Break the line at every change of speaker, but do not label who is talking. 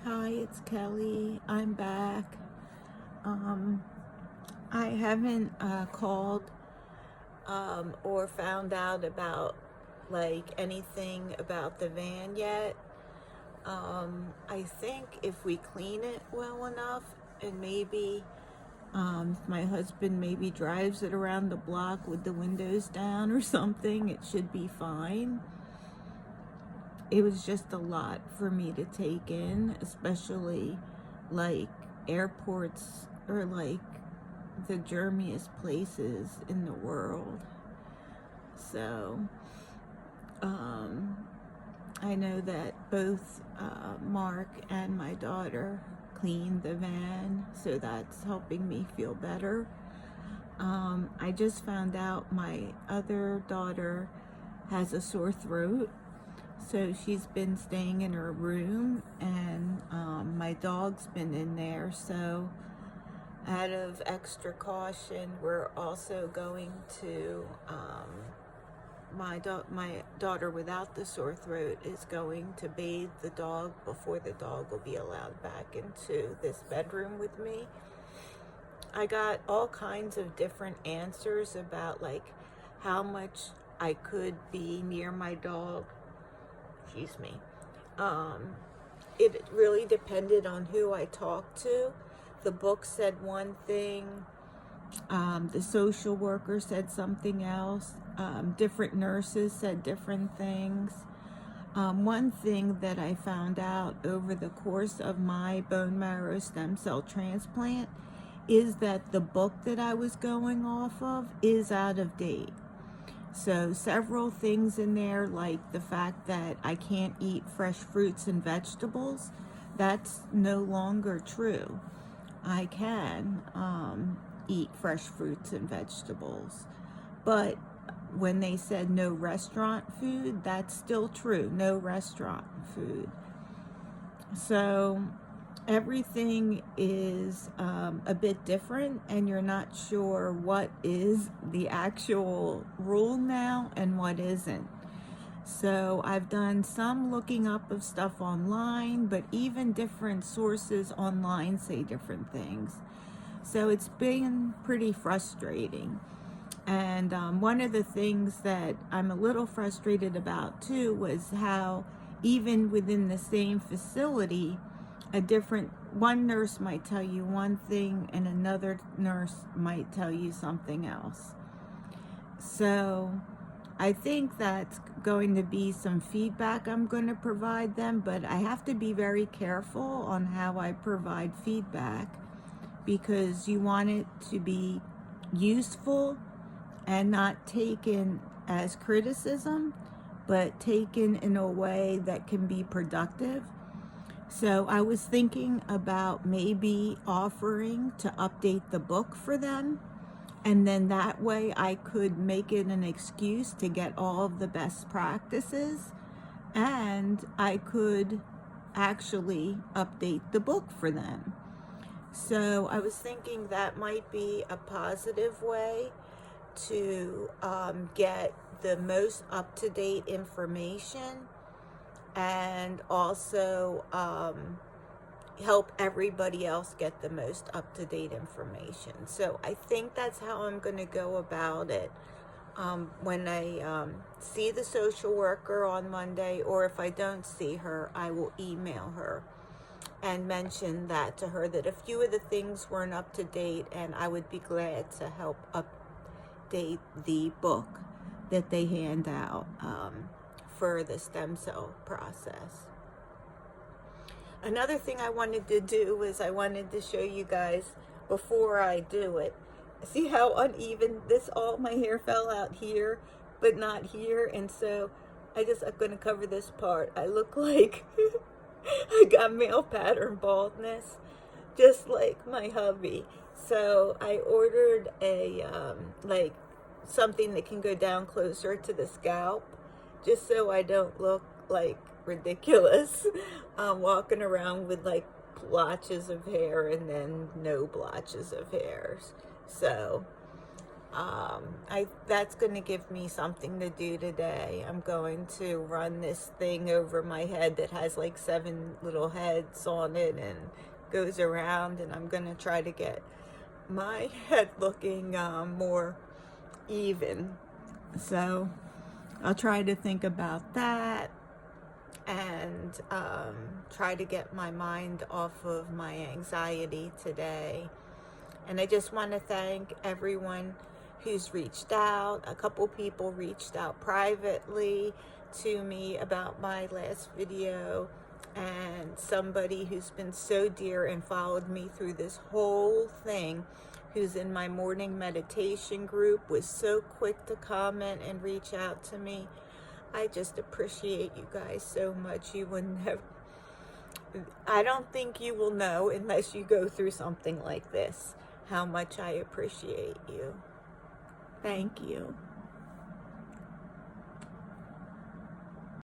Hi, it's Kelly. I'm back. Um, I haven't called or found out about like anything about the van yet. I think if we clean it well enough and maybe my husband maybe drives it around the block with the windows down or something, it should be fine. It was just a lot for me to take in, especially like airports are like the germiest places in the world. So, um, I know that both Mark and my daughter cleaned the van, so that's helping me feel better. I just found out my other daughter has a sore throat, so she's been staying in her room, and my dog's been in there. So, out of extra caution, we're also going to my daughter without the sore throat is going to bathe the dog before the dog will be allowed back into this bedroom with me. I got all kinds of different answers about like how much I could be near my dog. Excuse me. Um, it really depended on who I talked to. The book said one thing, the social worker said something else, different nurses said different things. One thing that I found out over the course of my bone marrow stem cell transplant is that the book that I was going off of is out of date. So several things in there, like the fact that I can't eat fresh fruits and vegetables, that's no longer true. I can eat fresh fruits and vegetables. But when they said no restaurant food, that's still true. No restaurant food. So everything is a bit different, and you're not sure what is the actual rule now and what isn't. So I've done some looking up of stuff online, but even different sources online say different things. So it's been pretty frustrating. And one of the things that I'm a little frustrated about too was how even within the same facility, one nurse might tell you one thing and another nurse might tell you something else. So I think that's going to be some feedback I'm going to provide them, but I have to be very careful on how I provide feedback because you want it to be useful and not taken as criticism, but taken in a way that can be productive. So I was thinking about maybe offering to update the book for them, and then that way I could make it an excuse to get all of the best practices, and I could actually update the book for them. So I was thinking that might be a positive way to get the most up-to-date information and also help everybody else get the most up-to-date information. So I think that's how I'm going to go about it. When I see the social worker on Monday, or if I don't see her, I will email her and mention that to her, that a few of the things weren't up to date, and I would be glad to help update the book that they hand out for the stem cell process. Another thing I wanted to do was I wanted to show you guys before I do it. See how uneven this, all my hair fell out here, but not here. And so I'm going to cover this part. I look like I got male pattern baldness, just like my hubby. So I ordered a, like something that can go down closer to the scalp, just so I don't look like ridiculous walking around with like blotches of hair and then no blotches of hairs. So That's going to give me something to do today. I'm going to run this thing over my head that has like 7 little heads on it and goes around, and I'm going to try to get my head looking more even. So I'll try to think about that and try to get my mind off of my anxiety today. And I just want to thank everyone who's reached out. A couple people reached out privately to me about my last video, and somebody who's been so dear and followed me through this whole thing, who's in my morning meditation group, was so quick to comment and reach out to me. I just appreciate you guys so much. You will never, I don't think you will know unless you go through something like this, how much I appreciate you. Thank you.